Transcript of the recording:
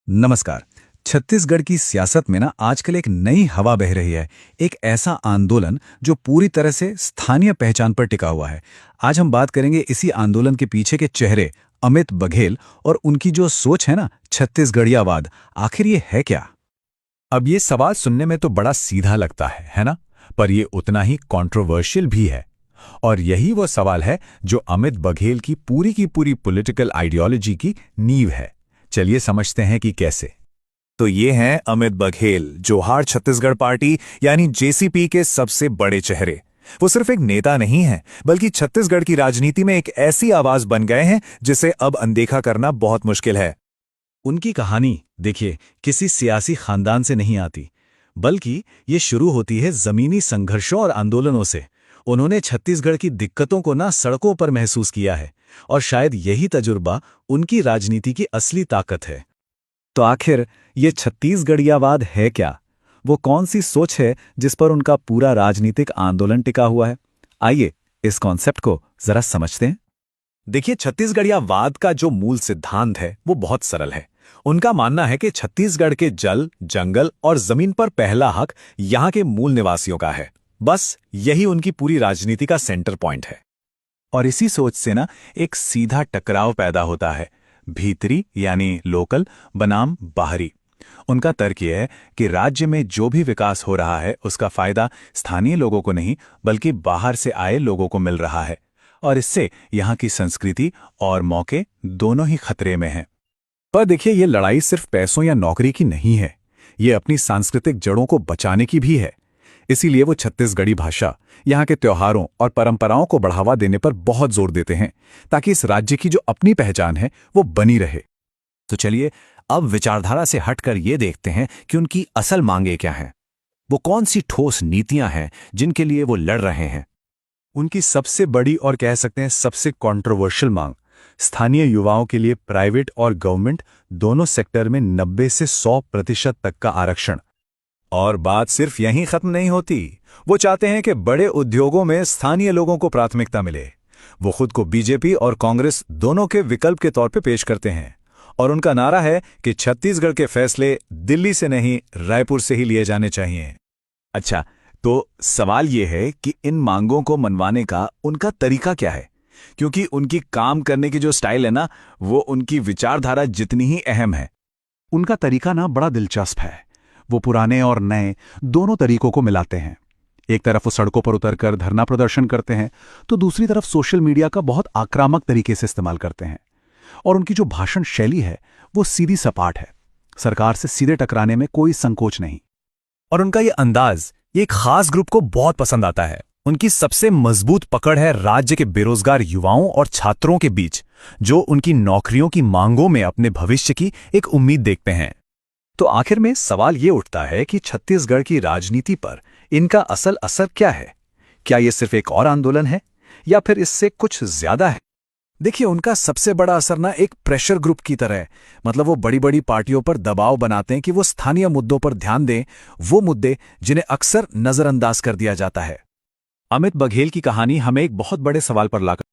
नमस्कार। छत्तीसगढ़ की सियासत में ना आजकल एक नई हवा बह रही है। एक ऐसा आंदोलन जो पूरी तरह से स्थानीय पहचान पर टिका हुआ है। आज हम बात करेंगे इसी आंदोलन के पीछे के चेहरे अमित बघेल और उनकी जो सोच है ना छत्तीसगढ़ियावाद। आखिर ये है क्या? अब ये सवाल सुनने में तो बड़ा सीधा लगता है ना? पर ये उतना ही कंट्रोवर्शियल भी है। और यही वो सवाल है जो अमित बघेल की पूरी पॉलिटिकल आइडियोलॉजी की नींव है। चलिए समझते हैं कि कैसे। तो ये हैं अमित बघेल, जोहार छत्तीसगढ़ पार्टी यानी जेसीपी के सबसे बड़े चेहरे। वो सिर्फ एक नेता नहीं है, बल्कि छत्तीसगढ़ की राजनीति में एक ऐसी आवाज बन गए हैं जिसे अब अनदेखा करना बहुत मुश्किल है। उनकी कहानी देखिए किसी सियासी खानदान से नहीं आती, बल्कि ये शुरू होती है जमीनी संघर्षों और आंदोलनों से। उन्होंने छत्तीसगढ़ की दिक्कतों को ना सड़कों पर महसूस किया है, और शायद यही तजुर्बा उनकी राजनीति की असली ताकत है। तो आखिर ये छत्तीसगढ़ियावाद है क्या? वो कौन सी सोच है जिस पर उनका पूरा राजनीतिक आंदोलन टिका हुआ है? आइए इस कॉन्सेप्ट को जरा समझते हैं। देखिए, छत्तीसगढ़ियावाद का जो मूल सिद्धांत है वो बहुत सरल है। उनका मानना है कि छत्तीसगढ़ के जल, जंगल और जमीन पर पहला हक यहाँ के मूल निवासियों का है। बस यही उनकी पूरी राजनीति का सेंटर पॉइंट है। और इसी सोच से ना एक सीधा टकराव पैदा होता है, भीतरी यानी लोकल बनाम बाहरी। उनका तर्क यह है कि राज्य में जो भी विकास हो रहा है उसका फायदा स्थानीय लोगों को नहीं बल्कि बाहर से आए लोगों को मिल रहा है, और इससे यहाँ की संस्कृति और मौके दोनों ही खतरे में हैं। पर देखिए, ये लड़ाई सिर्फ पैसों या नौकरी की नहीं है, ये अपनी सांस्कृतिक जड़ों को बचाने की भी है। इसीलिए वो छत्तीसगढ़ी भाषा, यहाँ के त्योहारों और परंपराओं को बढ़ावा देने पर बहुत जोर देते हैं, ताकि इस राज्य की जो अपनी पहचान है वो बनी रहे। तो चलिए अब विचारधारा से हटकर ये देखते हैं कि उनकी असल मांगें क्या हैं। वो कौन सी ठोस नीतियां हैं जिनके लिए वो लड़ रहे हैं। उनकी सबसे बड़ी और कह सकते हैं सबसे कंट्रोवर्शियल मांग स्थानीय युवाओं के लिए प्राइवेट और गवर्नमेंट दोनों सेक्टर में 90 से 100% तक का आरक्षण। और बात सिर्फ यहीं खत्म नहीं होती। वो चाहते हैं कि बड़े उद्योगों में स्थानीय लोगों को प्राथमिकता मिले। वो खुद को बीजेपी और कांग्रेस दोनों के विकल्प के तौर पे पेश करते हैं, और उनका नारा है कि छत्तीसगढ़ के फैसले दिल्ली से नहीं रायपुर से ही लिए जाने चाहिए। अच्छा, तो सवाल ये है कि इन मांगों को मनवाने का उनका तरीका क्या है? क्योंकि उनकी काम करने की जो स्टाइल है ना, वो उनकी विचारधारा जितनी ही अहम है। उनका तरीका ना बड़ा दिलचस्प है। वो पुराने और नए दोनों तरीकों को मिलाते हैं। एक तरफ वो सड़कों पर उतरकर धरना प्रदर्शन करते हैं, तो दूसरी तरफ सोशल मीडिया का बहुत आक्रामक तरीके से इस्तेमाल करते हैं। और उनकी जो भाषण शैली है वो सीधी सपाट है, सरकार से सीधे टकराने में कोई संकोच नहीं। और उनका ये अंदाज ये एक खास ग्रुप को बहुत पसंद आता है। उनकी सबसे मजबूत पकड़ है राज्य के बेरोजगार युवाओं और छात्रों के बीच, जो उनकी नौकरियों की मांगों में अपने भविष्य की एक उम्मीद देखते हैं। तो आखिर में सवाल ये उठता है कि छत्तीसगढ़ की राजनीति पर इनका असल असर क्या है? क्या ये सिर्फ एक और आंदोलन है या फिर इससे कुछ ज्यादा है? देखिए, उनका सबसे बड़ा असर ना एक प्रेशर ग्रुप की तरह है। मतलब वो बड़ी बड़ी पार्टियों पर दबाव बनाते हैं कि वो स्थानीय मुद्दों पर ध्यान दें, वो मुद्दे जिन्हें अक्सर नजरअंदाज कर दिया जाता है। अमित बघेल की कहानी हमें एक बहुत बड़े सवाल पर लाकर